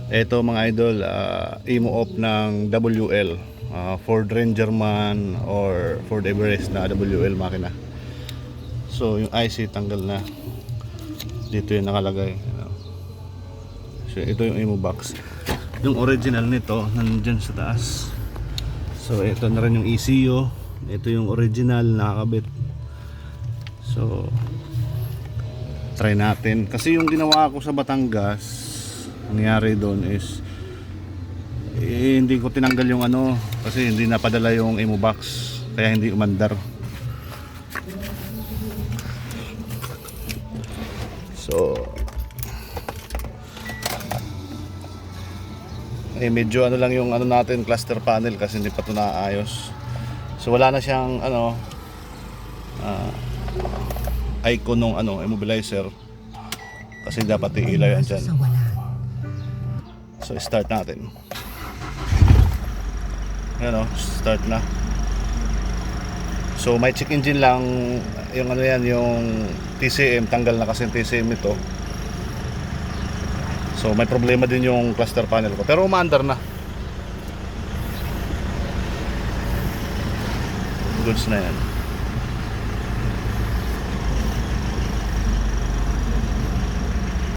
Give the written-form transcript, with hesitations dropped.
Ito mga idol, imo off ng WL, Ford Ranger man or Ford Everest na WL makina. So yung IC tanggal na, dito yung nakalagay. So ito yung imo box. Yung original nito nandiyan sa taas. So ito na rin yung ECU. Ito yung original nakakabit. So try natin, kasi yung ginawa ko sa Batangas, nangyari doon is hindi ko tinanggal yung ano, kasi hindi napadala yung emo box, kaya hindi umandar. So medyo ano lang yung ano natin, cluster panel, kasi hindi pa ito naayos. So wala na siyang ano icon ng ano immobilizer, kasi dapat i-ilaw yan dyan. So start natin. Ayan o, start na. So may check engine lang, yung ano yan, yung TCM, tanggal na kasi yung TCM ito. So may problema din yung cluster panel ko, pero umaandar na. Goods na yan.